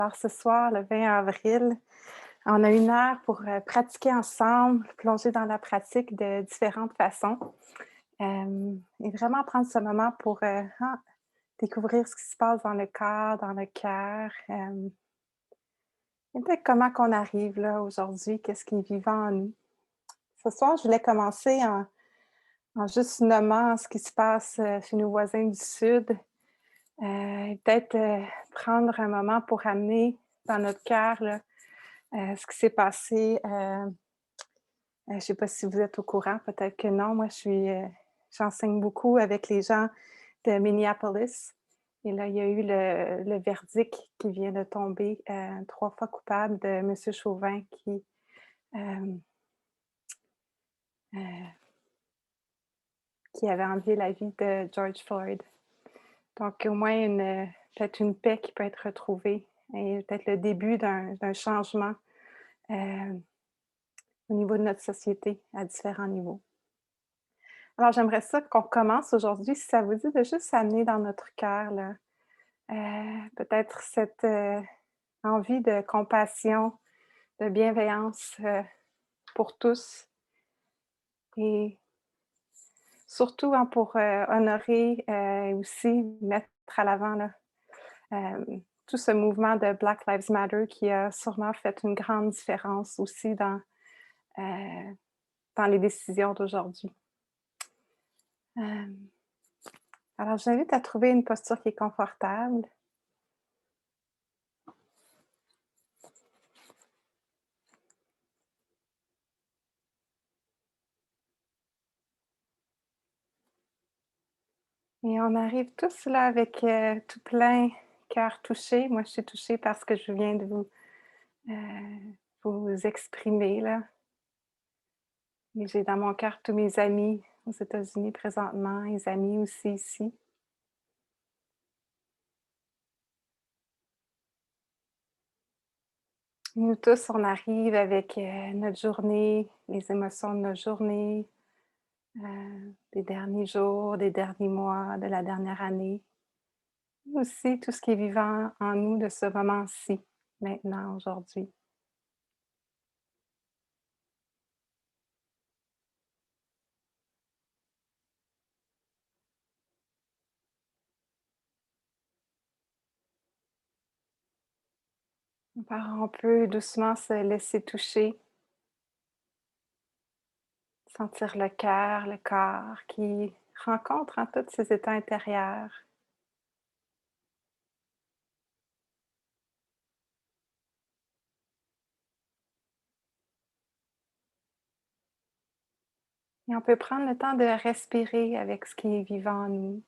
Alors ce soir, le 20 avril, on a une heure pour pratiquer ensemble, plonger dans la pratique de différentes façons et vraiment prendre ce moment pour découvrir ce qui se passe dans le corps, dans le cœur. Et peut-être comment qu'on arrive là aujourd'hui, qu'est-ce qui est vivant en nous. Ce soir, je voulais commencer en juste nommant ce qui se passe chez nos voisins du Sud. Et peut-être prendre un moment pour amener dans notre cœur là, ce qui s'est passé. Je ne sais pas si vous êtes au courant, peut-être que non. Moi, j'enseigne beaucoup avec les gens de Minneapolis. Et là, il y a eu le verdict qui vient de tomber, 3 fois coupable de monsieur Chauvin euh, euh, qui avait enlevé la vie de George Floyd. Donc au moins peut-être une paix qui peut être retrouvée et peut-être le début d'un changement, au niveau de notre société à différents niveaux. Alors, j'aimerais ça qu'on commence aujourd'hui, si ça vous dit, de juste amener dans notre cœur, là, peut-être cette, envie de compassion, de bienveillance, pour tous et surtout, hein, pour, honorer, et aussi mettre à l'avant, là, tout ce mouvement de Black Lives Matter qui a sûrement fait une grande différence aussi heu, dans les décisions d'aujourd'hui. Hem, alors, je t'invite à trouver une posture qui est confortable. Et on arrive tous là avec, tout plein, cœur touché. Moi, je suis touchée par ce que je viens de vous exprimer là. Et j'ai dans mon cœur tous mes amis aux États-Unis présentement, les amis aussi ici. Nous tous, on arrive avec, notre journée, les émotions de notre journée, des derniers jours, des derniers mois, de la dernière année. Aussi tout ce qui est vivant en nous de ce moment-ci, maintenant, aujourd'hui. Alors, on peut doucement se laisser toucher, sentir le cœur, le corps qui rencontre en tous ces états intérieurs. Et on peut prendre le temps de respirer avec ce qui est vivant en nous.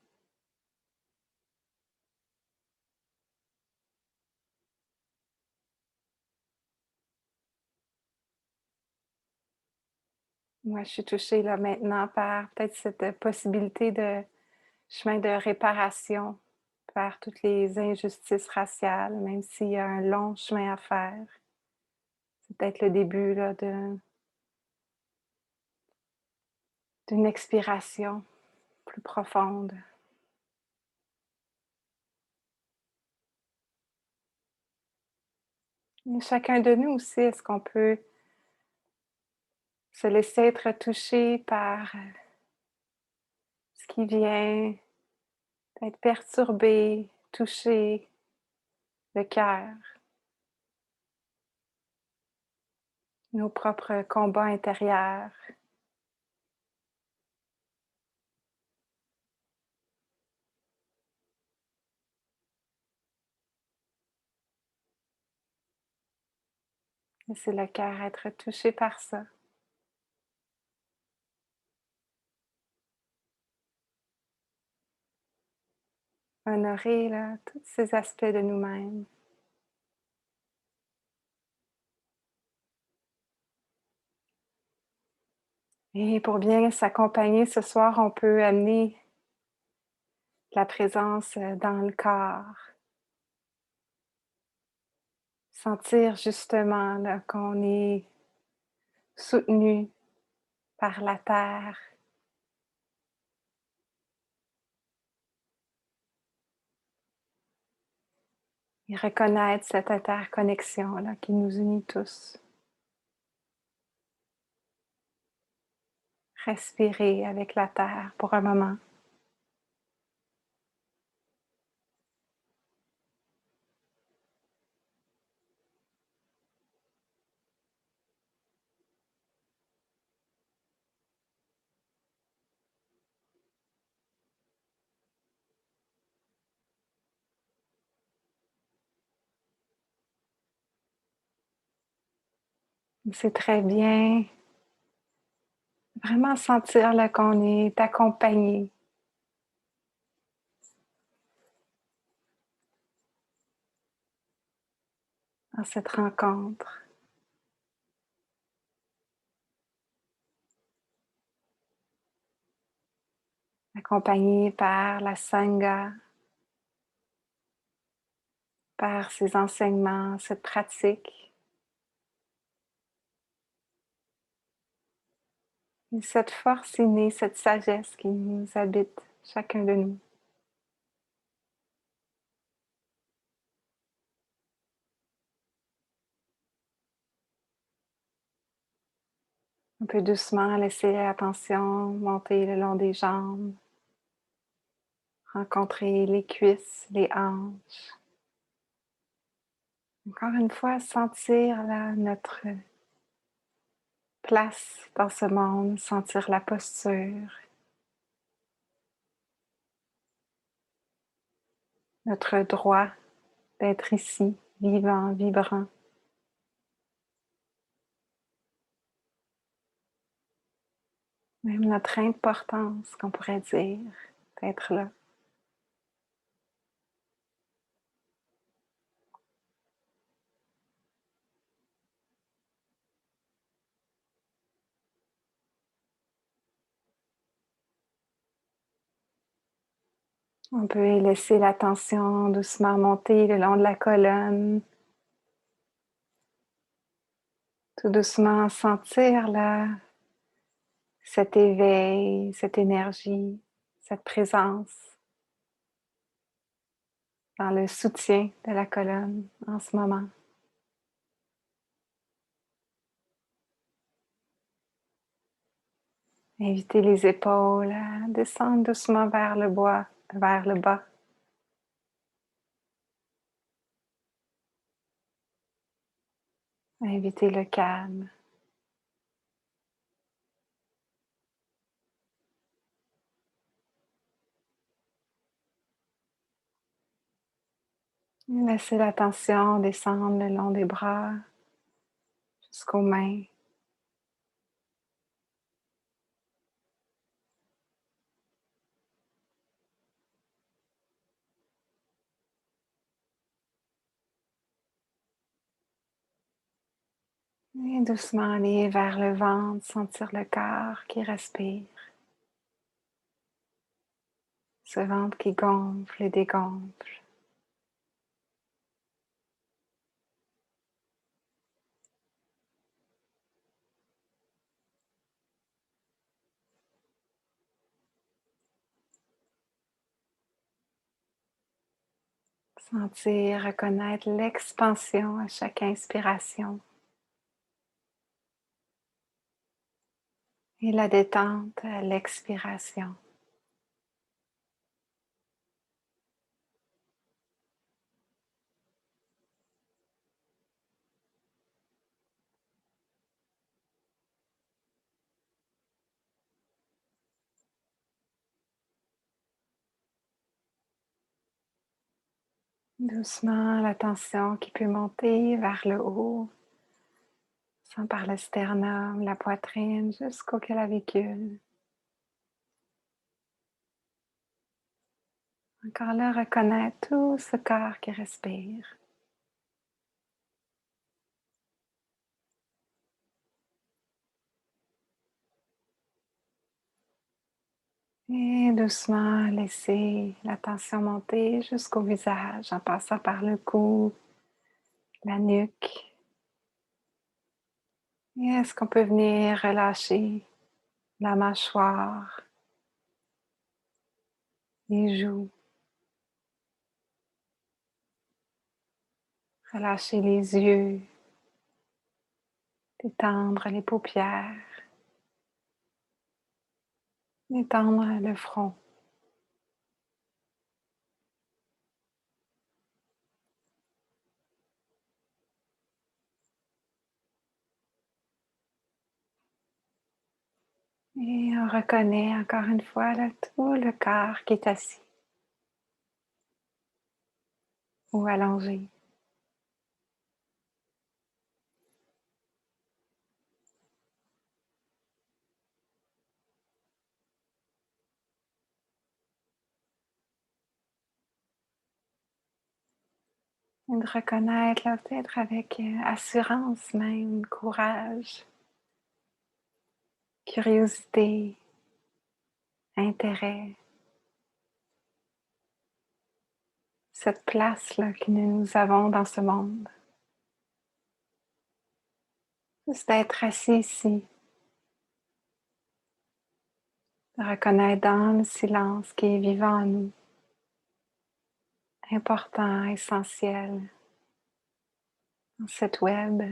Moi, je suis touchée là maintenant par peut-être cette possibilité de chemin de réparation vers toutes les injustices raciales, même s'il y a un long chemin à faire. C'est peut-être le début là, d'une expiration plus profonde. Et chacun de nous aussi, est-ce qu'on peut se laisser être touché par ce qui vient, être perturbé, toucher le cœur, nos propres combats intérieurs. Laisser le cœur être touché par ça. Honorer là, tous ces aspects de nous-mêmes. Et pour bien s'accompagner ce soir, on peut amener la présence dans le corps. Sentir justement là, qu'on est soutenu par la terre. et reconnaître cette interconnexion-là qui nous unit tous. Respirer avec la terre pour un moment. C'est très bien. Vraiment sentir là qu'on est accompagné dans cette rencontre, accompagné par la Sangha, par ses enseignements, cette pratique et cette force innée, cette sagesse qui nous habite, chacun de nous. On peut doucement laisser l'attention monter le long des jambes, rencontrer les cuisses, les hanches. Encore une fois, sentir là notre place dans ce monde, sentir la posture, notre droit d'être ici, vivant, vibrant. Même notre importance, qu'on pourrait dire, d'être là. On peut laisser l'attention doucement monter le long de la colonne. Tout doucement sentir là cet éveil, cette énergie, cette présence dans le soutien de la colonne en ce moment. Inviter les épaules à descendre doucement vers le bois, vers le bas. Inviter le calme. Laissez la tension descendre le long des bras jusqu'aux mains. Et doucement aller vers le ventre, sentir le corps qui respire. Ce ventre qui gonfle et dégonfle. Sentir, reconnaître l'expansion à chaque inspiration et la détente à l'expiration. Doucement, la tension qui peut monter vers le haut, passant par le sternum, la poitrine, jusqu'aux clavicules. Encore là, reconnaître tout ce corps qui respire. Et doucement, laisser la tension monter jusqu'au visage en passant par le cou, la nuque. Et est-ce qu'on peut venir relâcher la mâchoire, les joues, Relâcher les yeux, détendre les paupières, détendre le front. Et on reconnaît encore une fois là, tout le corps qui est assis ou allongé. Et de reconnaître là, peut-être avec assurance même, courage, curiosité, intérêt, cette place-là que nous avons dans ce monde. Juste d'être assis ici, de reconnaître dans le silence qui est vivant en nous, important, essentiel, dans cette web,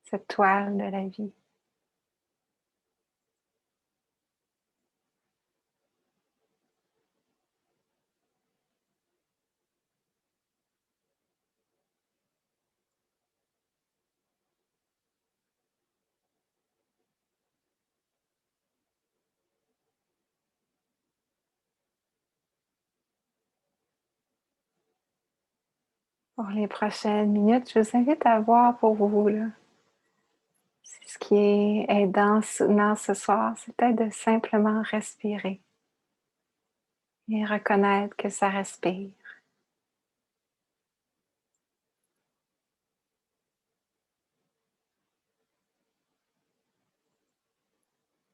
cette toile de la vie. Pour les prochaines minutes, je vous invite à voir pour vous, là, si ce qui est aidant, soutenant ce soir, c'est peut-être de simplement respirer et reconnaître que ça respire.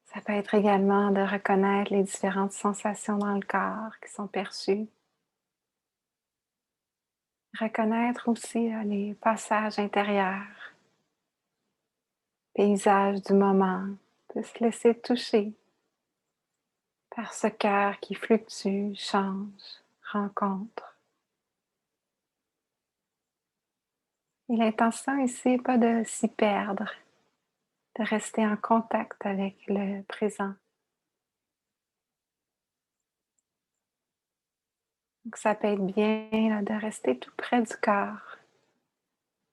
Ça peut être également de reconnaître les différentes sensations dans le corps qui sont perçues. Reconnaître aussi les passages intérieurs, paysages du moment, de se laisser toucher par ce cœur qui fluctue, change, rencontre. Et l'intention ici n'est pas de s'y perdre, de rester en contact avec le présent. Donc ça peut être bien là, de rester tout près du corps,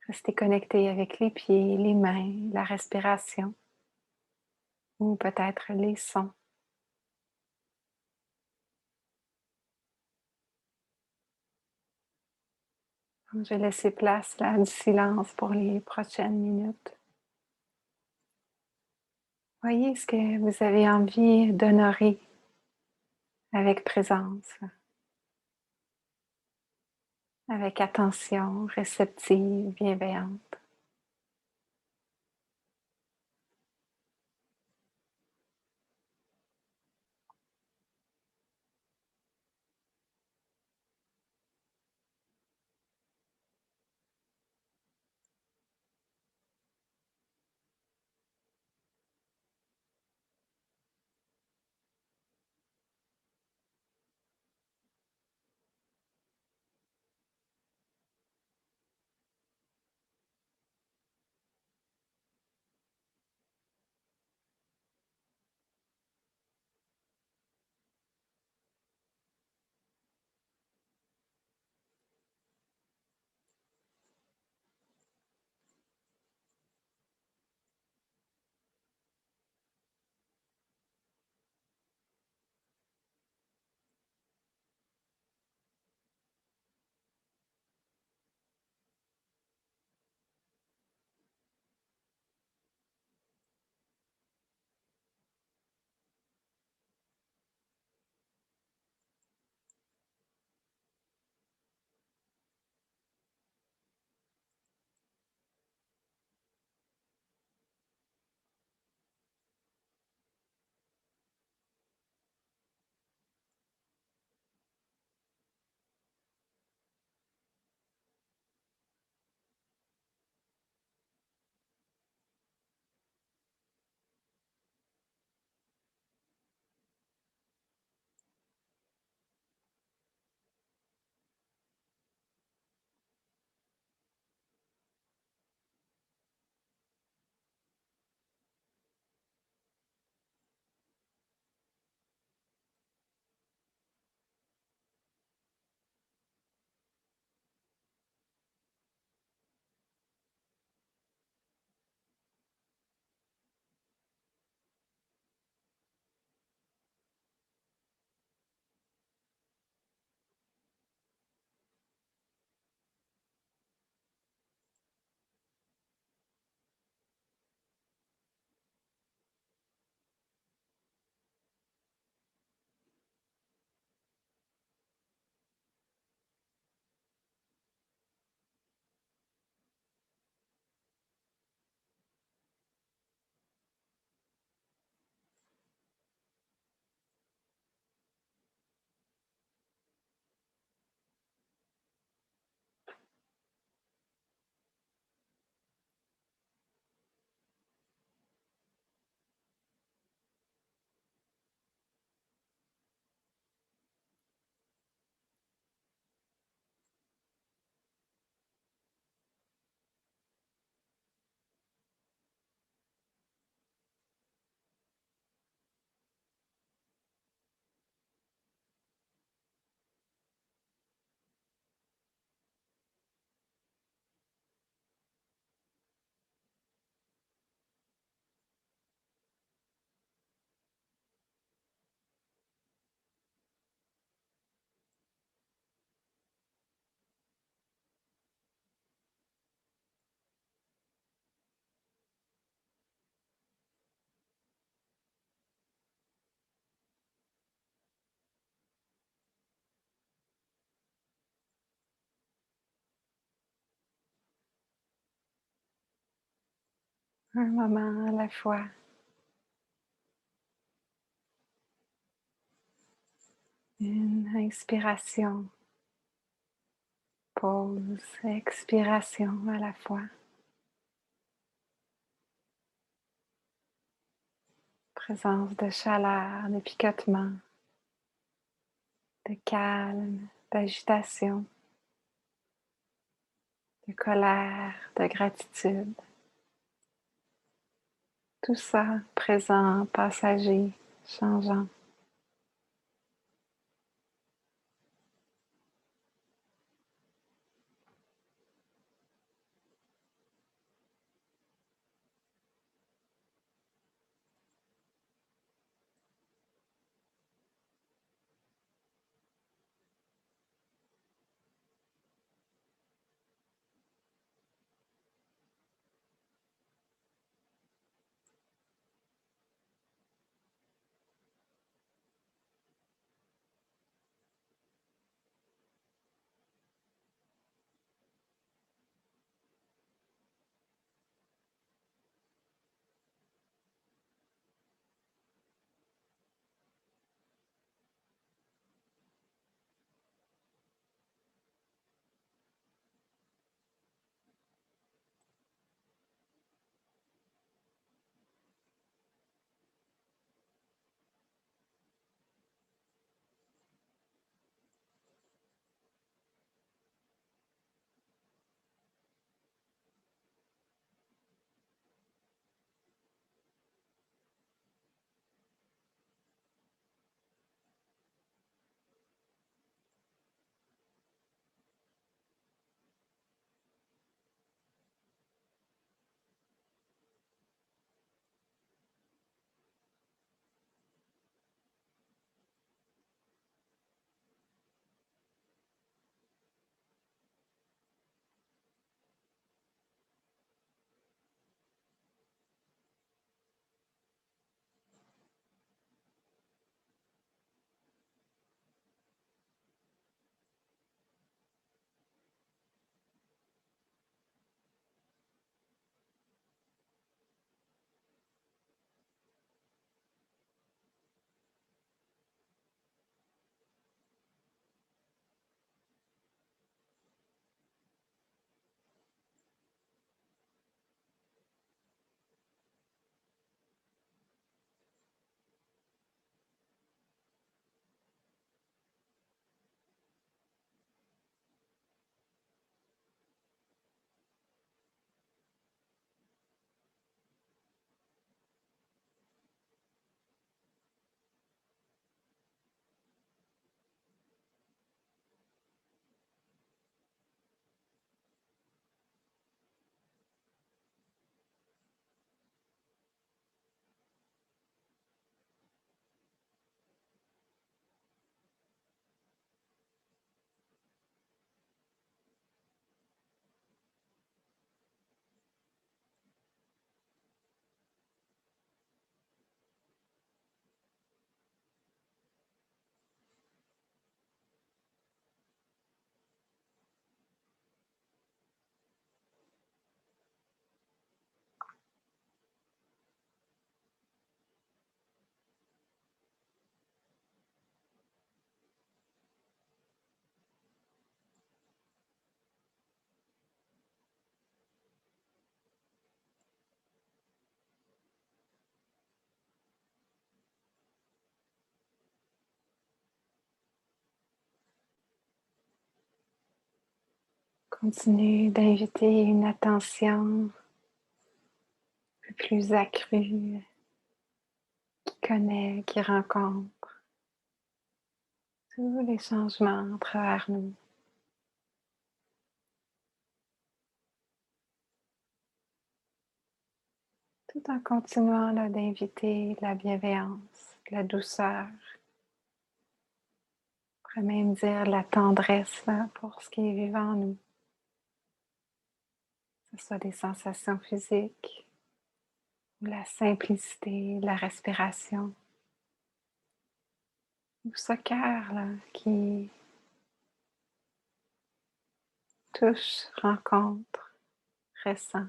rester connecté avec les pieds, les mains, la respiration ou peut-être les sons. Je vais laisser place là, du silence pour les prochaines minutes. Voyez ce que vous avez envie d'honorer avec présence, avec attention, réceptive, bienveillante. un moment à la fois. Une inspiration, pause, expiration à la fois. Présence de chaleur, de picotement, de calme, d'agitation, de colère, de gratitude. Tout ça présent, passager, changeant. Continue d'inviter une attention un peu plus accrue, qui connaît, qui rencontre tous les changements à travers nous, tout en continuant là, d'inviter de la bienveillance, de la douceur, on pourrait même dire de la tendresse là, pour ce qui est vivant en nous, que ce soit des sensations physiques ou la simplicité, la respiration, ou ce cœur là, qui touche, rencontre, ressent.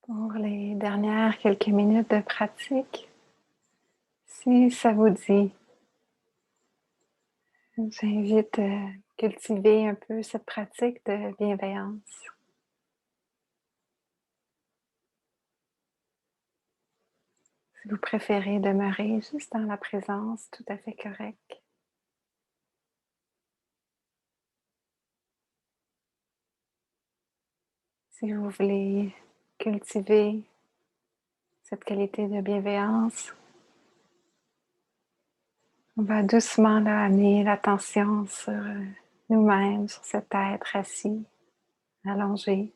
pour les dernières quelques minutes de pratique. Si ça vous dit, j'invite à cultiver un peu cette pratique de bienveillance. Si vous préférez demeurer juste dans la présence, tout à fait correct. Si vous voulez cultiver cette qualité de bienveillance, on va doucement là, amener l'attention sur nous-mêmes, sur cet être assis, allongé.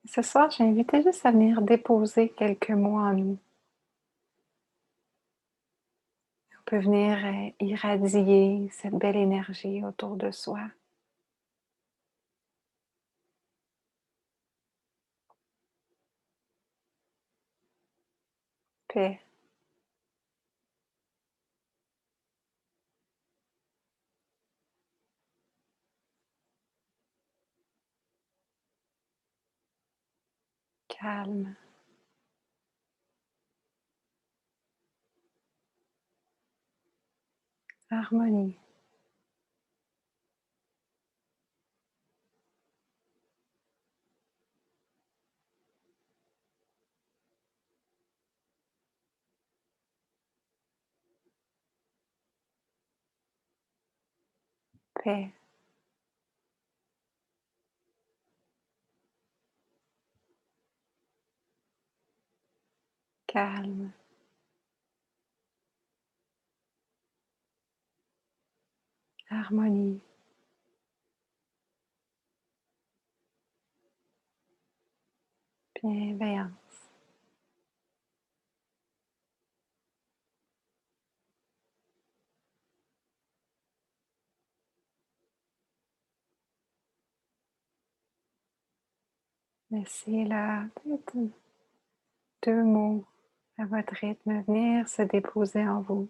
Ce soir, j'ai invité juste à venir déposer quelques mots en nous. On peut venir irradier cette belle énergie autour de soi. Paix, calme, harmonie, paix, calme, harmonie, bienveillance. Laissez là peut-être 2 mots à votre rythme venir se déposer en vous.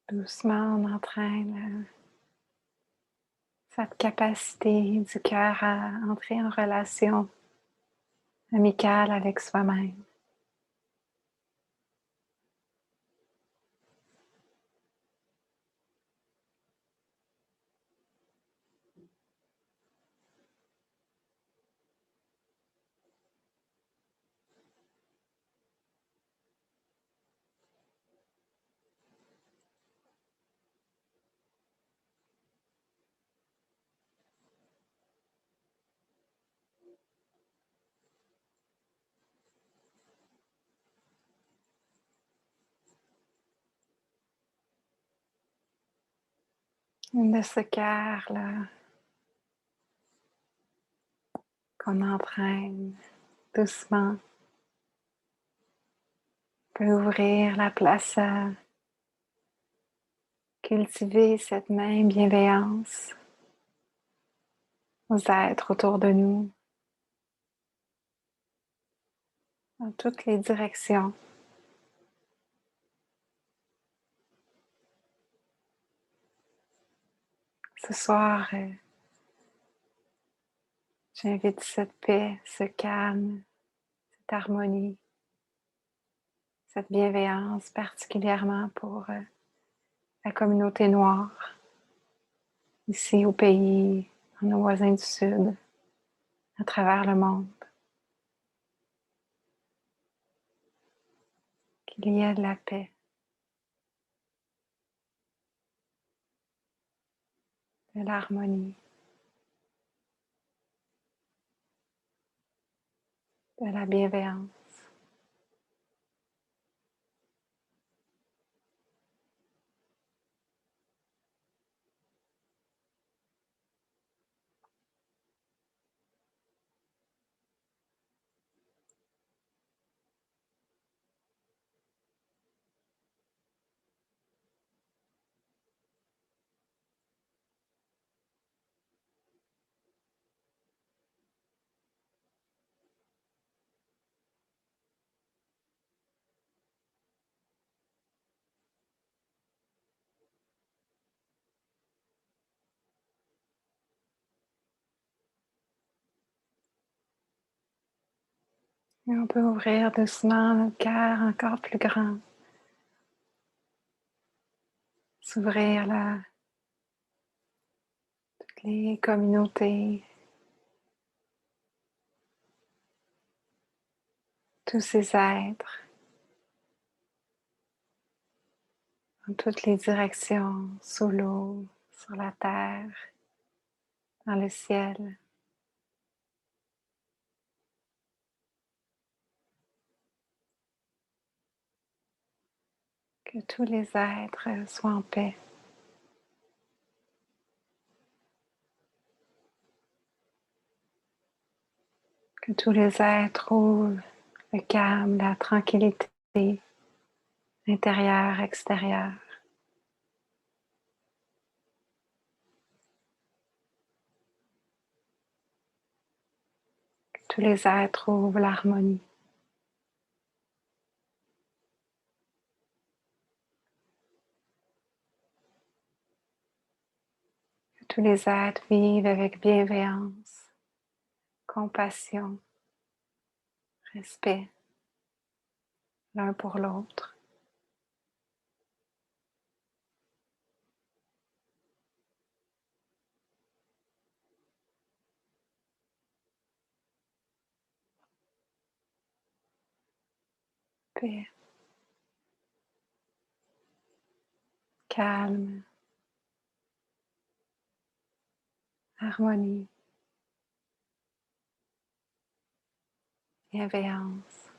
Doucement, on entraîne cette capacité du cœur à entrer en relation amicale avec soi-même. De ce cœur-là qu'on entraîne doucement peut ouvrir la place à cultiver cette même bienveillance aux êtres autour de nous, dans toutes les directions. Ce soir, j'invite cette paix, ce calme, cette harmonie, cette bienveillance particulièrement pour la communauté noire, ici au pays, dans nos voisins du Sud, à travers le monde. Qu'il y ait de la paix, de l'harmonie, de la bienveillance. Et on peut ouvrir doucement notre cœur encore plus grand. S'ouvrir à toutes les communautés, tous ces êtres, dans toutes les directions, sous l'eau, sur la terre, dans le ciel. Que tous les êtres soient en paix. Que tous les êtres trouvent le calme, la tranquillité, intérieure, extérieure. Que tous les êtres trouvent l'harmonie. Que tous les êtres vivent avec bienveillance, compassion, respect l'un pour l'autre. Paix, calme, harmonie, bienveillance.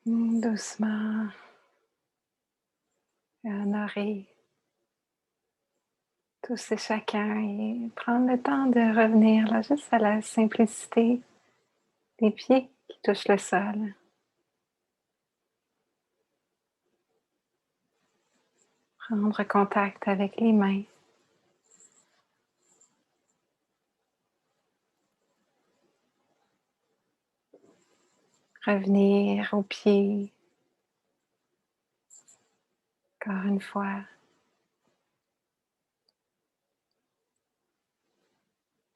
Doucement, honorer tous et chacun et prendre le temps de revenir là, juste à la simplicité des pieds qui touchent le sol. Prendre contact avec les mains. Revenir aux pieds. Encore une fois.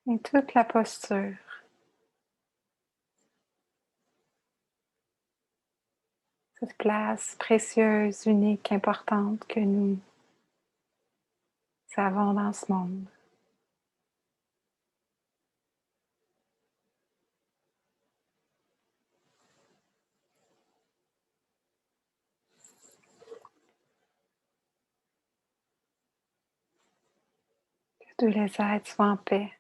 Et toute la posture. Cette place précieuse, unique, importante que nous avons dans ce monde. Que tous les êtres soient en paix.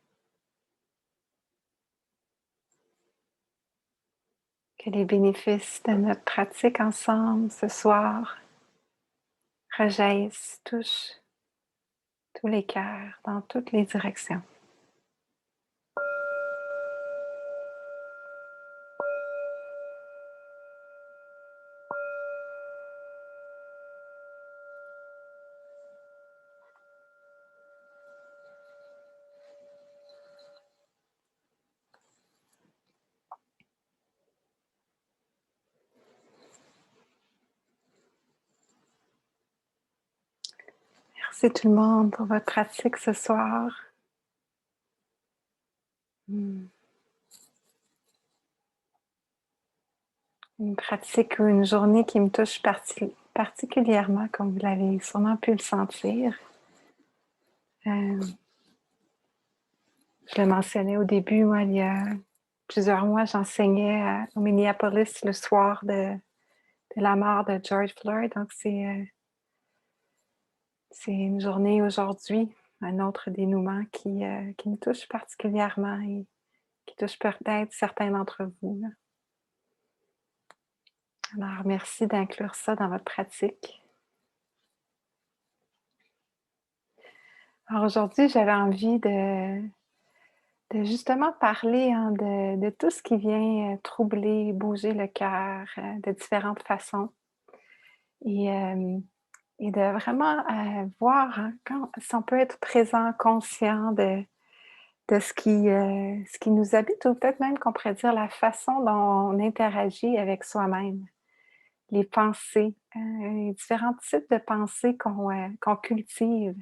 Que les bénéfices de notre pratique ensemble ce soir rejaillissent, touchent tous les cœurs, dans toutes les directions. Merci tout le monde pour votre pratique ce soir. Hmm. Une pratique ou une journée qui me touche particulièrement, comme vous l'avez sûrement pu le sentir. Euh, je le mentionnais au début, moi, il y a plusieurs mois, j'enseignais au Minneapolis le soir de la mort de George Floyd. Donc, c'est une journée aujourd'hui, un autre dénouement qui me touche particulièrement et qui touche peut-être certains d'entre vous, là. Alors, merci d'inclure ça dans votre pratique. Alors aujourd'hui, j'avais envie de justement parler de tout ce qui vient troubler, bouger le cœur de différentes façons. Et, euh, et de vraiment voir si on peut être présent, conscient de ce qui nous habite, ou peut-être même qu'on pourrait dire la façon dont on interagit avec soi-même, les pensées, les différents types de pensées qu'on cultive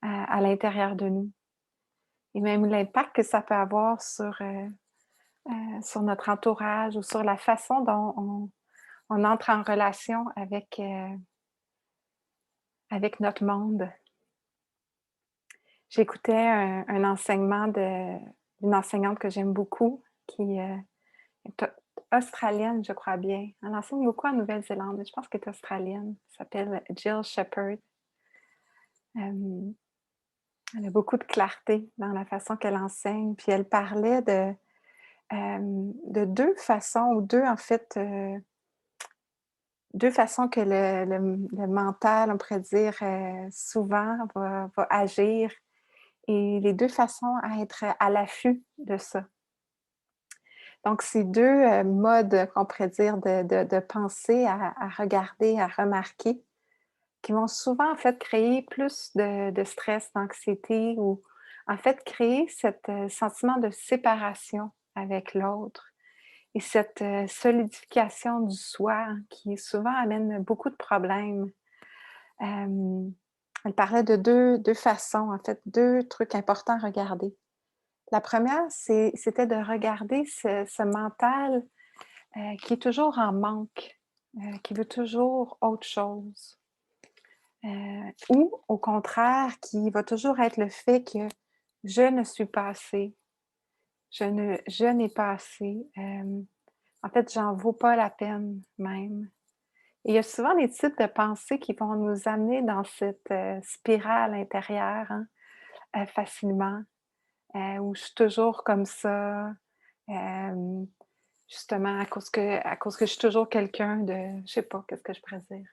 à l'intérieur de nous. Et même l'impact que ça peut avoir sur notre entourage ou sur la façon dont on entre en relation avec notre monde. J'écoutais un enseignement d'une enseignante que j'aime beaucoup, qui est australienne, je crois bien. Elle enseigne beaucoup en Nouvelle-Zélande, mais je pense qu'elle est australienne. Elle s'appelle Jill Shepherd. Euh, Elle a beaucoup de clarté dans la façon qu'elle enseigne. Puis elle parlait de deux façons, ou deux, en fait, deux façons que le mental, on pourrait dire, souvent va agir, et les deux façons à être à l'affût de ça. Donc, ces deux modes, qu'on pourrait dire, de pensée à regarder, à remarquer, qui vont souvent, en fait, créer plus de stress, d'anxiété, ou en fait, créer cet sentiment de séparation avec l'autre et cette solidification du soi, hein, qui souvent amène beaucoup de problèmes. Elle parlait de deux façons, en fait, deux trucs importants à regarder. La première, c'était de regarder ce mental qui est toujours en manque, qui veut toujours autre chose. Ou au contraire, qui va toujours être le fait que je ne suis pas assez, je n'ai pas assez. En fait, j'en vaux pas la peine même. Et il y a souvent des types de pensées qui vont nous amener dans cette spirale intérieure, hein, facilement, où je suis toujours comme ça, euh, justement à cause que je suis toujours quelqu'un de, je sais pas, qu'est-ce que je pourrais dire?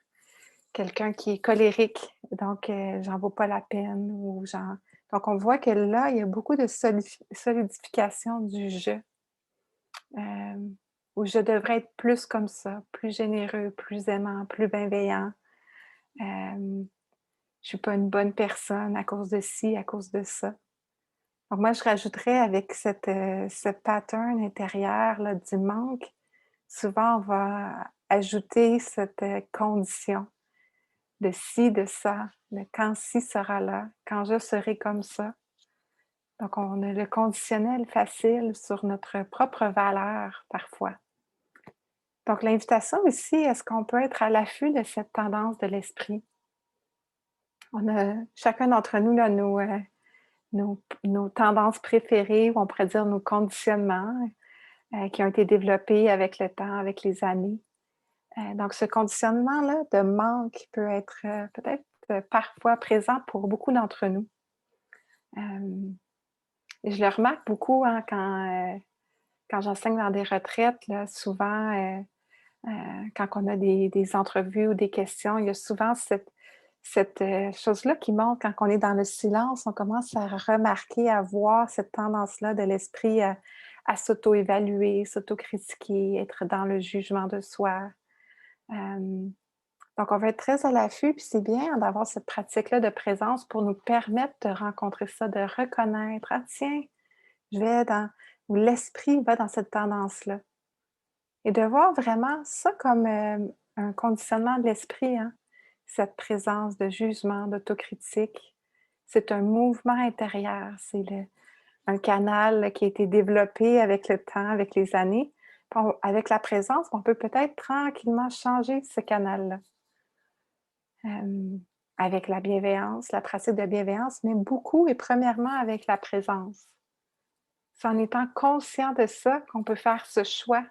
Quelqu'un qui est colérique, donc j'en vaux pas la peine, ou genre. Donc on voit que là, il y a beaucoup de solidification du «je», où je devrais être plus comme ça, plus généreux, plus aimant, plus bienveillant. Je suis pas une bonne personne à cause de ci, à cause de ça. Donc moi, je rajouterais avec ce pattern intérieur là, du manque, souvent on va ajouter cette condition de ci, de ça, de quand ci sera là, quand je serai comme ça. Donc on a le conditionnel facile sur notre propre valeur parfois. Donc l'invitation ici, est-ce qu'on peut être à l'affût de cette tendance de l'esprit? On a chacun d'entre nous là, nos tendances préférées, ou on pourrait dire nos conditionnements qui ont été développés avec le temps, avec les années. Donc ce conditionnement-là de manque peut être peut-être parfois présent pour beaucoup d'entre nous. Et je le remarque beaucoup, hein, quand j'enseigne dans des retraites, là, souvent, quand on a des entrevues ou des questions, il y a souvent cette, chose-là qui monte quand on est dans le silence, on commence à remarquer, à voir cette tendance-là de l'esprit à s'auto-évaluer, s'auto-critiquer, être dans le jugement de soi. Hem, donc on va être très à l'affût, puis c'est bien d'avoir cette pratique-là de présence pour nous permettre de rencontrer ça, de reconnaître: «Ah tiens, je vais dans» ou l'esprit va dans cette tendance-là et de voir vraiment ça comme, un conditionnement de l'esprit, hein. Cette présence de jugement, d'autocritique, c'est un mouvement intérieur, c'est un canal qui a été développé avec le temps, avec les années. Puis avec la présence, on peut peut-être tranquillement changer ce canal-là. Hem, avec la bienveillance, la pratique de bienveillance, mais beaucoup et premièrement avec la présence. C'est en étant conscient de ça qu'on peut faire ce choix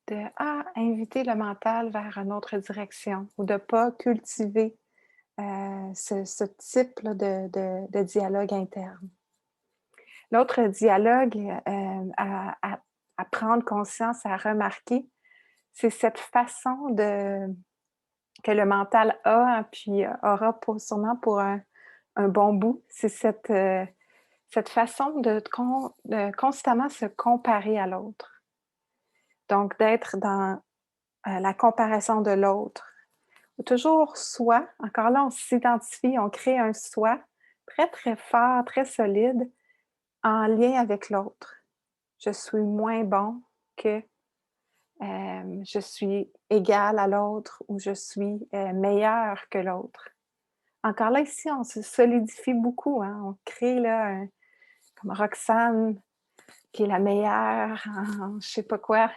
de, inviter le mental vers une autre direction ou de ne pas cultiver, ce type-là de dialogue interne. L'autre dialogue, à prendre conscience, à remarquer, c'est cette façon que le mental a, puis aura pour sûrement pour un bon bout. C'est cette façon de constamment se comparer à l'autre. Donc d'être dans, la comparaison de l'autre. Toujours soi, encore là, on s'identifie, on crée un soi très, très fort, très solide, en lien avec l'autre. Je suis moins bon que, je suis égal à l'autre ou je suis, meilleur que l'autre. Encore là, ici, on se solidifie beaucoup, hein, on crée là comme Roxane qui est la meilleure en je sais pas quoi.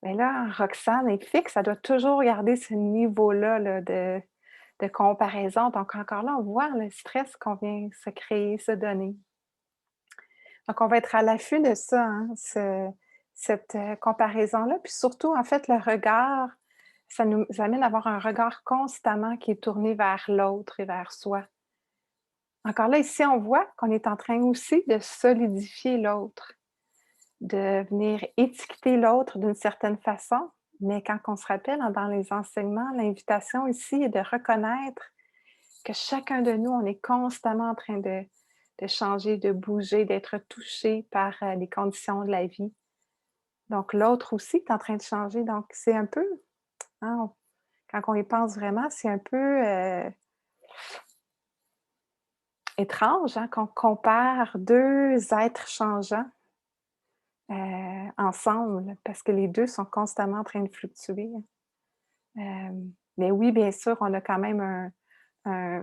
Mais là, Roxane est fixe, elle doit toujours garder ce niveau-là là, de comparaison. Donc encore là, on voit le stress qu'on vient se créer, se donner. Donc on va être à l'affût de ça, hein, cette, comparaison-là. Puis surtout, en fait, le regard, ça nous amène à avoir un regard constamment qui est tourné vers l'autre et vers soi. Encore là, ici, on voit qu'on est en train aussi de solidifier l'autre, de venir étiqueter l'autre d'une certaine façon. Mais quand on se rappelle, hein, dans les enseignements, l'invitation ici est de reconnaître que chacun de nous, on est constamment en train de changer, de bouger, d'être touché par les conditions de la vie. Donc, l'autre aussi est en train de changer. Donc, c'est un peu, hein, quand on y pense vraiment, c'est un peu étrange hein, qu'on compare deux êtres changeants ensemble, parce que les deux sont constamment en train de fluctuer. Mais oui, bien sûr, on a quand même un,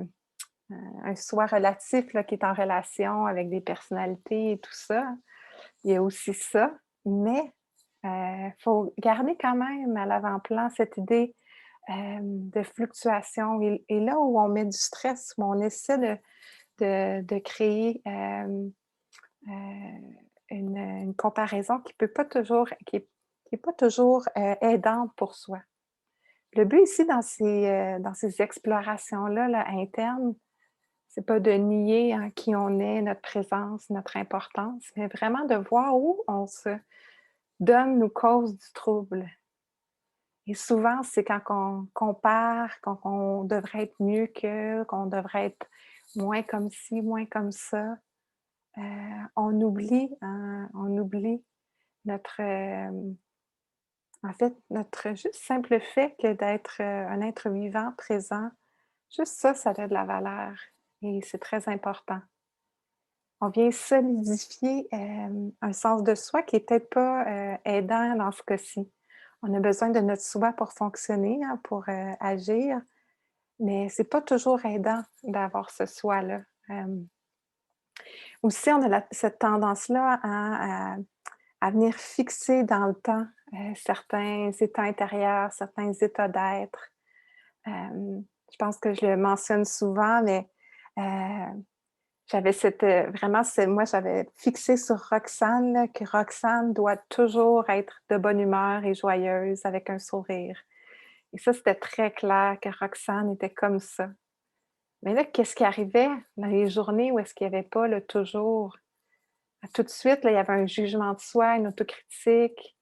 un soi relatif là, qui est en relation avec des personnalités et tout ça. Il y a aussi ça, mais il faut garder quand même à l'avant-plan cette idée de fluctuation. Et là où on met du stress, où on essaie de créer une comparaison qui peut pas toujours, qui est pas toujours aidante pour soi. Le but ici dans ces explorations-là là, internes, c'est pas de nier hein, qui on est, notre présence, notre importance, mais vraiment de voir où on se donne nous cause du trouble. Et souvent, c'est quand on compare, quand on devrait être mieux qu'eux, qu'on devrait être moins comme ci, moins comme ça. Heu, on oublie, hein, on oublie notre, en fait, notre juste simple fait que d'être, un être vivant, présent, juste ça, ça a de la valeur et c'est très important. On vient solidifier, un sens de soi qui est peut-être pas, aidant dans ce cas-ci. On a besoin de notre soi pour fonctionner, hein, pour, agir, mais c'est pas toujours aidant d'avoir ce soi-là. Aussi, on a cette tendance-là à venir fixer dans le temps, certains états intérieurs, certains états d'être. Je pense que je le mentionne souvent, mais, j'avais cette, vraiment c'est moi j'avais fixé sur Roxane là, que Roxane doit toujours être de bonne humeur et joyeuse avec un sourire. Et ça, c'était très clair que Roxane était comme ça. Mais là, qu'est-ce qui arrivait dans les journées où est-ce qu'il y avait pas le toujours? Tout de suite, là, il y avait un jugement de soi, une autocritique,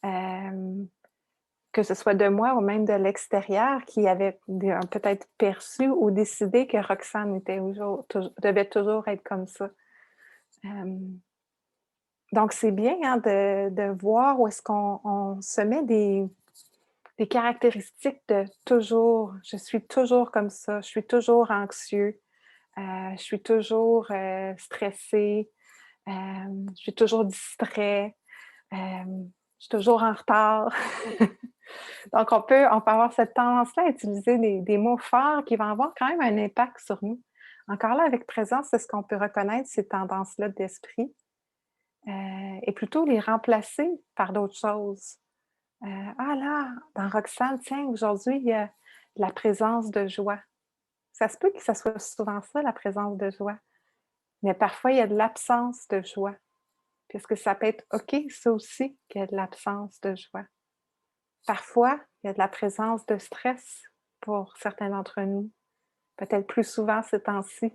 hem, que ce soit de moi ou même de l'extérieur, qui avait peut-être perçu ou décidé que Roxane était devait toujours être comme ça. Hem, donc c'est bien, hein, de voir où est-ce qu'on se met des caractéristiques de toujours. Je suis toujours comme ça, je suis toujours anxieux, je suis toujours, stressé, je suis toujours distrait, je suis toujours en retard. Donc on peut avoir cette tendance-là à utiliser des mots forts qui vont avoir quand même un impact sur nous. Encore là, avec présence, c'est ce qu'on peut reconnaître ces tendances-là d'esprit, et plutôt les remplacer par d'autres choses. Ah là, dans Roxane, tiens, aujourd'hui, il y a la présence de joie. Ça se peut que ça soit souvent ça, la présence de joie, mais parfois, il y a de l'absence de joie. Puisque ça peut être OK, ça aussi, qu'il y a de l'absence de joie. Parfois, il y a de la présence de stress pour certains d'entre nous, peut-être plus souvent ces temps-ci,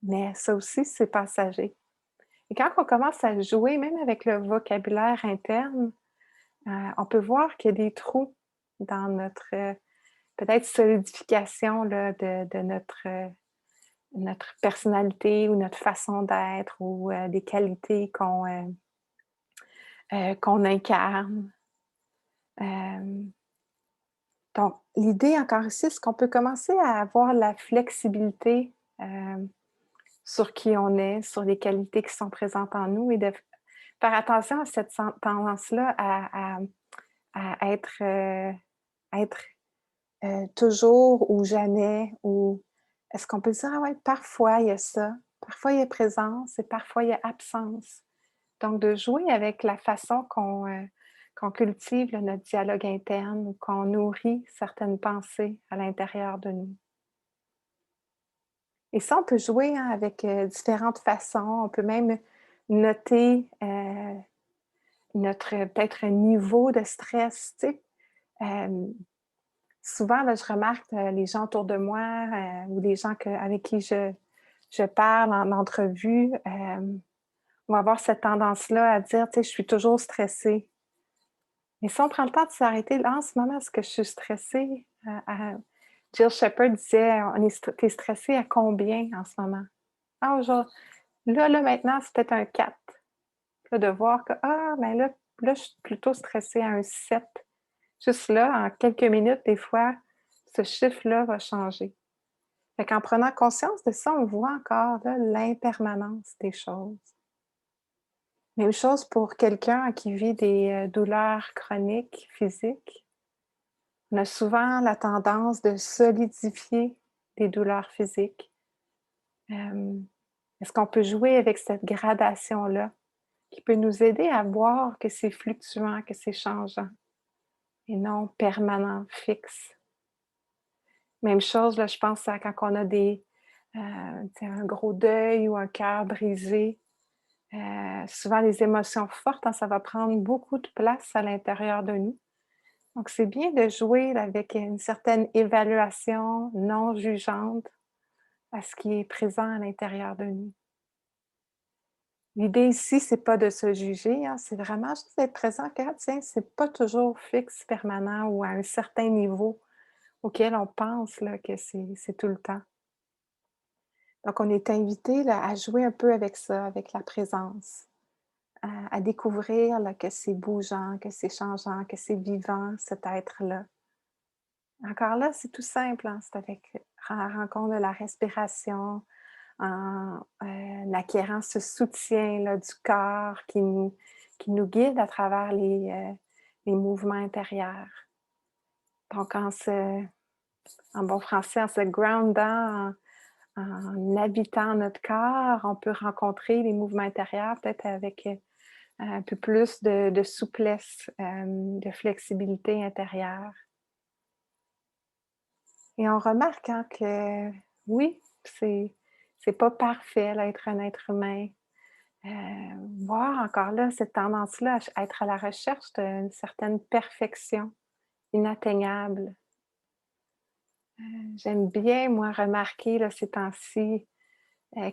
mais ça aussi, c'est passager. Et quand on commence à jouer, même avec le vocabulaire interne, on peut voir qu'il y a des trous dans notre, peut-être solidification là, de notre personnalité ou notre façon d'être ou des qualités qu'on incarne. Euh, donc, l'idée encore ici, c'est qu'on peut commencer à avoir la flexibilité sur qui on est, sur les qualités qui sont présentes en nous et de faire attention à cette tendance-là à être toujours ou jamais, ou est-ce qu'on peut dire, ah ouais, parfois il y a ça, parfois il y a présence et parfois il y a absence. Donc, de jouer avec la façon qu'on cultive là, notre dialogue interne ou qu'on nourrit certaines pensées à l'intérieur de nous. Et ça, on peut jouer hein, avec différentes façons. On peut même noter notre peut-être un niveau de stress. Tu sais. Euh, Souvent, là, je remarque les gens autour de moi ou les gens avec qui je parle en entrevue vont avoir cette tendance-là à dire, tu sais, je suis toujours stressée. Mais si on prend le temps de s'arrêter, là, en ce moment, est-ce que je suis stressée? Jill Shepherd disait, t'es stressée à combien en ce moment? Ah, là, maintenant, c'est peut-être un 4. Là, de voir que, ah, ben là, je suis plutôt stressée à un 7. Juste là, en quelques minutes, des fois, ce chiffre-là va changer. Fait qu'en prenant conscience de ça, on voit encore là, l'impermanence des choses. Même chose pour quelqu'un qui vit des douleurs chroniques physiques. On a souvent la tendance de solidifier des douleurs physiques. Est-ce qu'on peut jouer avec cette gradation-là qui peut nous aider à voir que c'est fluctuant, que c'est changeant et non permanent, fixe? Même chose, là, je pense à quand on a un gros deuil ou un cœur brisé. Souvent, les émotions fortes, hein, ça va prendre beaucoup de place à l'intérieur de nous. Donc, c'est bien de jouer avec une certaine évaluation non jugeante à ce qui est présent à l'intérieur de nous. L'idée ici, c'est pas de se juger, hein, c'est vraiment juste d'être présent que, ah, tiens, c'est pas toujours fixe, permanent ou à un certain niveau auquel on pense là, que c'est tout le temps. Donc, on est invité là, à jouer un peu avec ça, avec la présence, à découvrir là, que c'est bougeant, que c'est changeant, que c'est vivant, cet être-là. Encore là, c'est tout simple, hein, c'est avec la rencontre de la respiration, en acquérant ce soutien-là du corps qui nous guide à travers les mouvements intérieurs. Donc, en bon français, en se groundant, en habitant notre corps, on peut rencontrer les mouvements intérieurs peut-être avec un peu plus de souplesse, de flexibilité intérieure. Et on remarque hein, que oui, c'est pas parfait là, être un être humain. Voir encore là cette tendance-là à être à la recherche d'une certaine perfection inatteignable. J'aime bien, moi, remarquer là, ces temps-ci,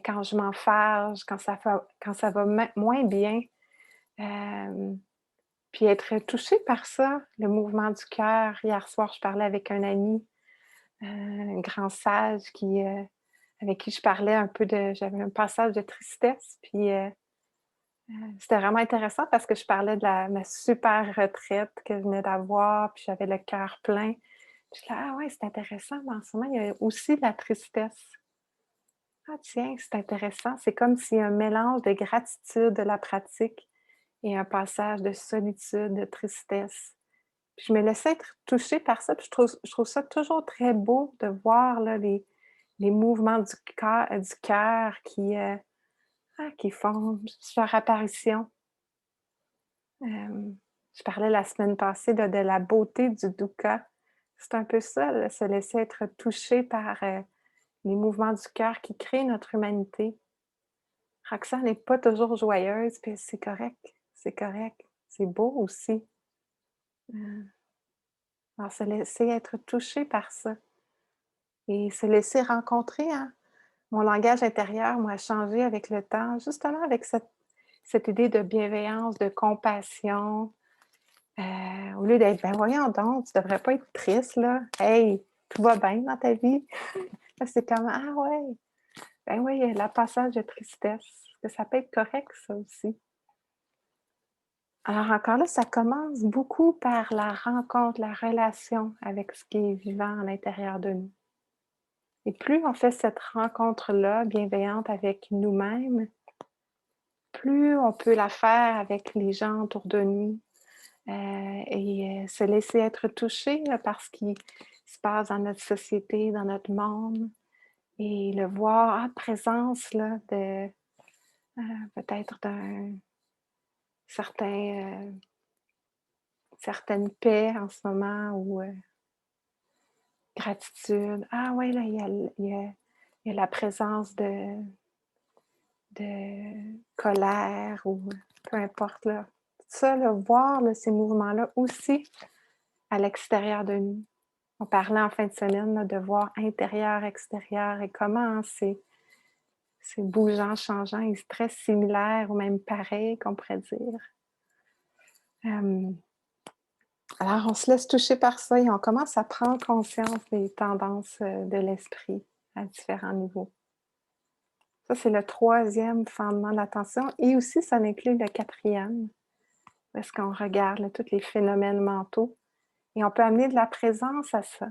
quand je m'enfarge, quand ça va moins bien, puis être touché par ça, le mouvement du cœur. Hier soir, je parlais avec un ami, un grand sage avec qui je parlais un peu j'avais un passage de tristesse, puis c'était vraiment intéressant parce que je parlais de ma super retraite que je venais d'avoir, puis j'avais le cœur plein. Puis là: «Ah ouais, c'est intéressant, mais en ce moment, il y a aussi de la tristesse». Ah tiens, c'est intéressant. C'est comme s'il y a un mélange de gratitude de la pratique et un passage de solitude, de tristesse. Puis je me laissais être touchée par ça, puis je trouve ça toujours très beau de voir là, les mouvements du cœur qui font juste leur apparition. Hem, je parlais la semaine passée de la beauté du dukkha. C'est un peu ça, là, se laisser être touché par, les mouvements du cœur qui créent notre humanité. Roxane n'est pas toujours joyeuse, puis c'est correct, c'est correct. C'est beau aussi. Heu, alors se laisser être touché par ça et se laisser rencontrer, hein. Mon langage intérieur, moi, a changé avec le temps, justement avec cette idée de bienveillance, de compassion. Au lieu d'être: «Ben, voyons donc, tu devrais pas être triste, là. Hey, tout va bien dans ta vie?» Là, c'est comme: «Ah ouais, ben oui, il y a le passage de tristesse, que ça peut être correct ça aussi». Alors encore là, ça commence beaucoup par la rencontre, la relation avec ce qui est vivant à l'intérieur de nous. Et plus on fait cette rencontre-là, bienveillante avec nous-mêmes, plus on peut la faire avec les gens autour de nous, se laisser être touché là, par ce qui se passe dans notre société, dans notre monde et le voir en présence là, peut-être d'un certain, certaine paix en ce moment ou gratitude. Ah oui, là, il y a la présence de colère ou peu importe là. Ça, là, voir là, ces mouvements-là aussi à l'extérieur de nous. On parlait en fin de semaine là, de voir intérieur, extérieur et comment hein, c'est bougeant, changeant et c'est très similaire ou même pareil qu'on pourrait dire. Hem, alors on se laisse toucher par ça et on commence à prendre conscience des tendances, de l'esprit à différents niveaux. Ça, c'est le troisième fondement de l'attention et aussi ça inclut le quatrième, parce qu'on regarde là, tous les phénomènes mentaux et on peut amener de la présence à ça.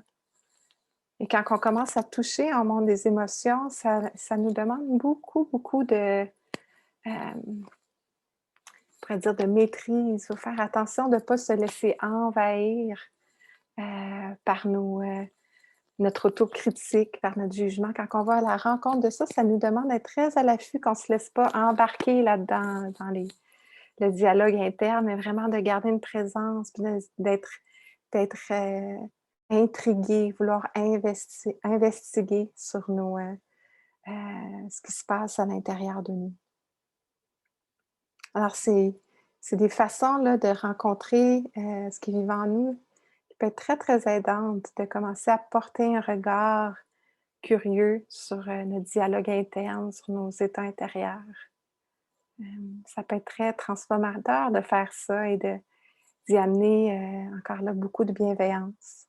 Et quand on commence à toucher en monde des émotions, ça nous demande beaucoup, beaucoup on pourrait dire de maîtrise. Il faut faire attention de ne pas se laisser envahir par notre autocritique, par notre jugement. Quand on va à la rencontre de ça, ça nous demande d'être très à l'affût, qu'on ne se laisse pas embarquer là-dedans, dans le dialogue interne, mais vraiment de garder une présence, puis d'être intrigué, vouloir investiguer sur ce qui se passe à l'intérieur de nous. Alors c'est des façons là, de rencontrer ce qui vit en nous qui peut être très, très aidante, de commencer à porter un regard curieux sur notre dialogue interne, sur nos états intérieurs. Ça peut être très transformateur de faire ça et d'y amener encore là beaucoup de bienveillance.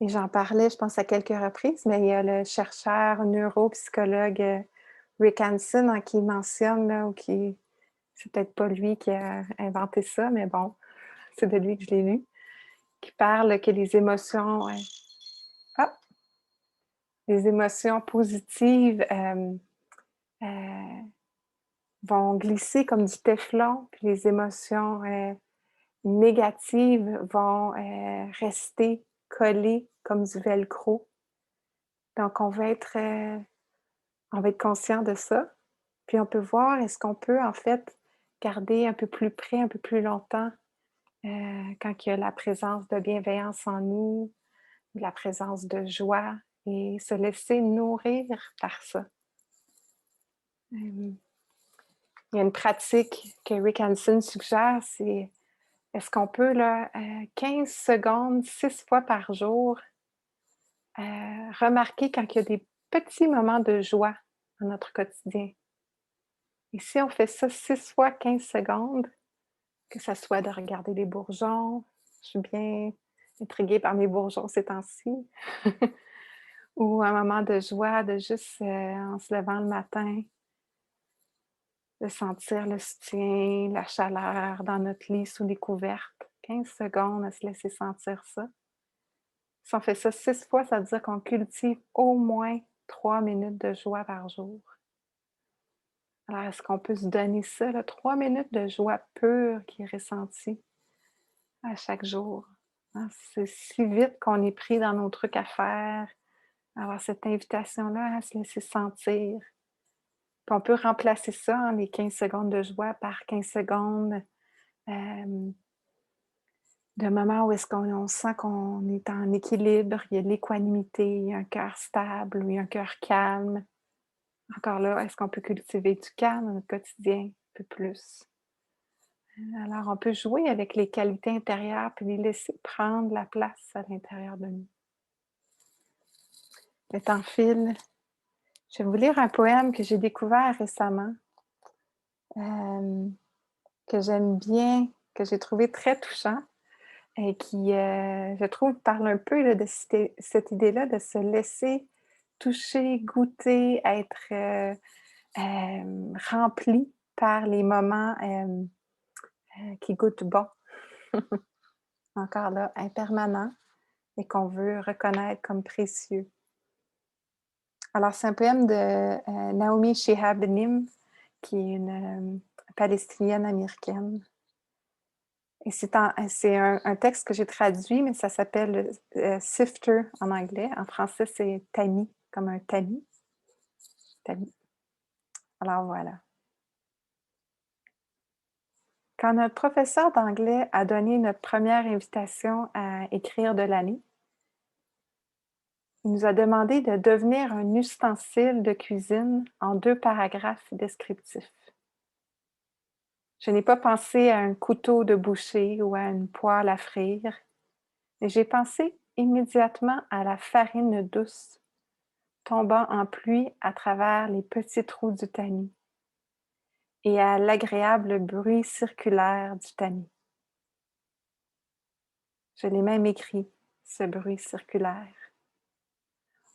Et j'en parlais, je pense, à quelques reprises, mais il y a le chercheur neuropsychologue Rick Hanson hein, qui mentionne, là, ou qui, c'est peut-être pas lui qui a inventé ça, mais bon, c'est de lui que je l'ai lu, qui parle que ah, les émotions positives euh, vont glisser comme du téflon, puis les émotions négatives vont rester collées comme du velcro. Donc, on va être conscient de ça. Puis on peut voir, est-ce qu'on peut en fait garder un peu plus près, un peu plus longtemps, quand il y a la présence de bienveillance en nous, de la présence de joie et se laisser nourrir par ça. Il y a une pratique que Rick Hanson suggère, c'est est-ce qu'on peut là, 15 secondes, 6 fois par jour, remarquer quand il y a des petits moments de joie dans notre quotidien. Et si on fait ça 6 fois 15 secondes, que ça soit de regarder les bourgeons. Je suis bien intriguée par mes bourgeons ces temps-ci. Ou un moment de joie, de juste, en se levant le matin, de sentir le soutien, la chaleur dans notre lit sous les couvertes. 15 secondes à se laisser sentir ça. Si on fait ça 6 fois, ça veut dire qu'on cultive au moins 3 minutes de joie par jour. Alors, est-ce qu'on peut se donner ça, là, 3 minutes de joie pure qui est ressentie à chaque jour? Hein, c'est si vite qu'on est pris dans nos trucs à faire, avoir cette invitation-là à se laisser sentir. Puis on peut remplacer ça, hein, les 15 secondes de joie par 15 secondes de moments où est-ce qu'on sent qu'on est en équilibre, il y a de l'équanimité, il y a un cœur stable, ou il y a un cœur calme. Encore là, est-ce qu'on peut cultiver du calme dans notre quotidien un peu plus? Alors, on peut jouer avec les qualités intérieures puis les laisser prendre la place à l'intérieur de nous. Le temps file. Je vais vous lire un poème que j'ai découvert récemment, que j'aime bien, que j'ai trouvé très touchant et qui, je trouve, parle un peu là, de cette idée-là de se laisser toucher, goûter, être rempli par les moments qui goûtent bon. Encore là, impermanents et qu'on veut reconnaître comme précieux. Alors, c'est un poème de Naomi Shihab Nim, qui est une palestinienne américaine. Et c'est un texte que j'ai traduit, mais ça s'appelle Sifter en anglais. En français, c'est tamis, comme un tamis. Tamis. Alors voilà. Quand notre professeur d'anglais a donné notre première invitation à écrire de l'année, il nous a demandé de devenir un ustensile de cuisine en 2 paragraphes descriptifs. Je n'ai pas pensé à un couteau de boucher ou à une poêle à frire, mais j'ai pensé immédiatement à la farine douce tombant en pluie à travers les petits trous du tamis et à l'agréable bruit circulaire du tamis. Je l'ai même écrit, ce bruit circulaire.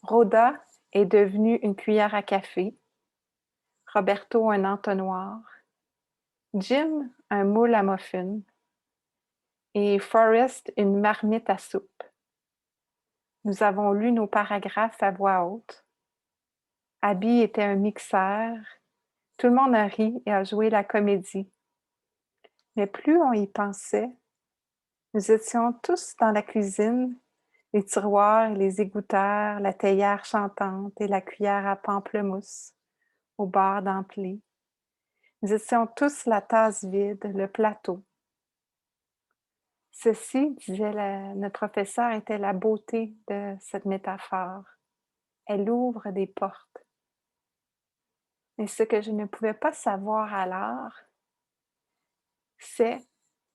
Rhoda est devenue une cuillère à café, Roberto un entonnoir, Jim un moule à muffins et Forrest une marmite à soupe. Nous avons lu nos paragraphes à voix haute. Abby était un mixeur. Tout le monde a ri et a joué la comédie. Mais plus on y pensait, nous étions tous dans la cuisine, les tiroirs et les égouteurs, la théière chantante et la cuillère à pamplemousse, au bord d'Ampli. Nous étions tous la tasse vide, le plateau. Ceci, disait notre professeur, était la beauté de cette métaphore. Elle ouvre des portes. Mais ce que je ne pouvais pas savoir alors, c'est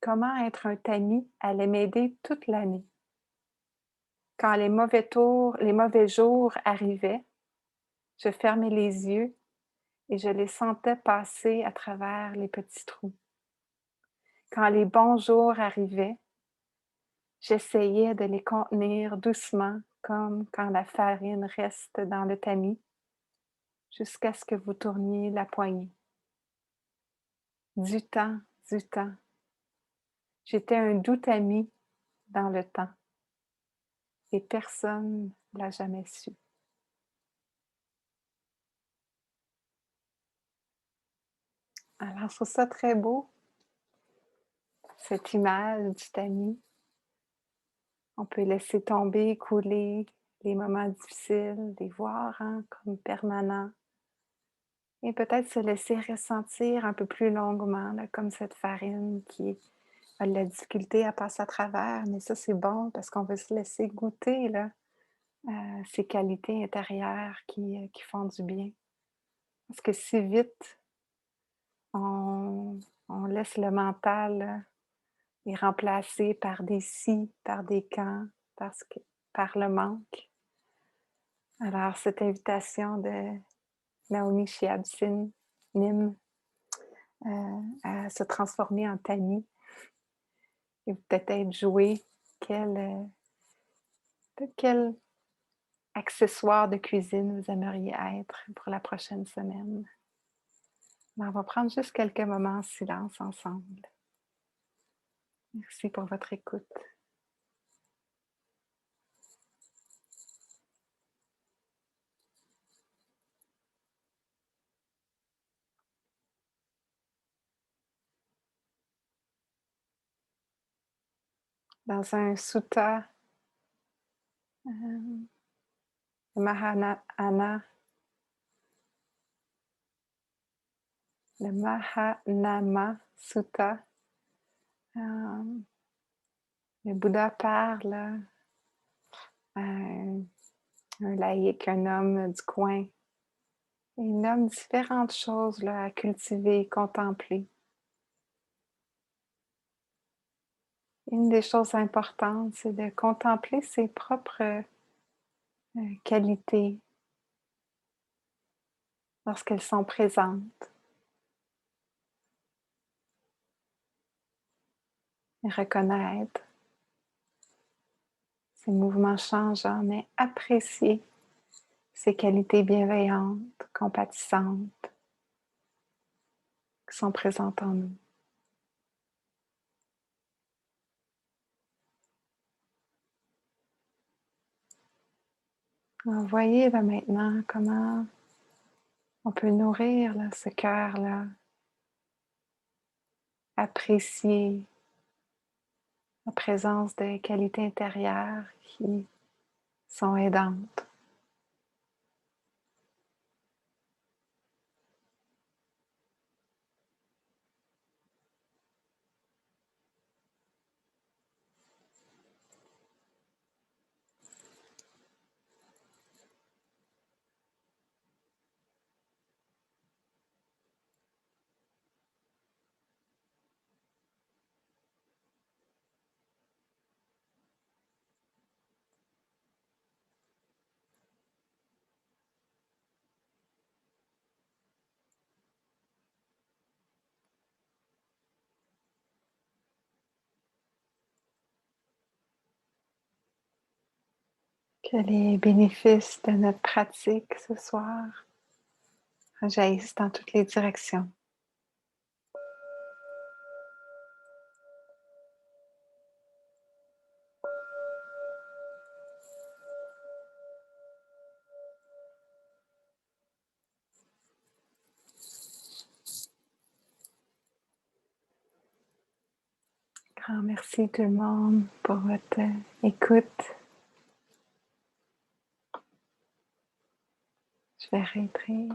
comment être un tamis allait m'aider toute l'année. Quand les mauvais jours arrivaient, je fermais les yeux et je les sentais passer à travers les petits trous. Quand les bons jours arrivaient, j'essayais de les contenir doucement, comme quand la farine reste dans le tamis, jusqu'à ce que vous tourniez la poignée. Du temps, du temps. J'étais un doux tamis dans le temps, et personne ne l'a jamais su. Alors, je trouve ça très beau, cette image du tamis. On peut laisser tomber, couler les moments difficiles, les voir hein, comme permanents. Et peut-être se laisser ressentir un peu plus longuement, là, comme cette farine qui a de la difficulté à passer à travers. Mais ça, c'est bon parce qu'on veut se laisser goûter là, ces qualités intérieures qui font du bien. Parce que si vite on, on laisse le mental là, est remplacé par des si, par des quand, par le manque. Alors, cette invitation de Naomi Shihab Nim à se transformer en tamis, et peut-être jouer quel accessoire de cuisine vous aimeriez être pour la prochaine semaine. On va prendre juste quelques moments en silence ensemble. Merci pour votre écoute. Dans un sutta, Mahana, le Mahanama Sutta, euh, le Bouddha parle à un laïc, un homme du coin. Et il nomme différentes choses là, à cultiver, contempler. Une des choses importantes, c'est de contempler ses propres qualités lorsqu'elles sont présentes. Et reconnaître ces mouvements changeants, mais apprécier ces qualités bienveillantes, compatissantes qui sont présentes en nous. Alors, voyez là maintenant comment on peut nourrir là, ce cœur-là, apprécier la présence des qualités intérieures qui sont aidantes. Que les bénéfices de notre pratique ce soir jaillissent dans toutes les directions. Grand merci tout le monde pour votre écoute. Je vais réitérer.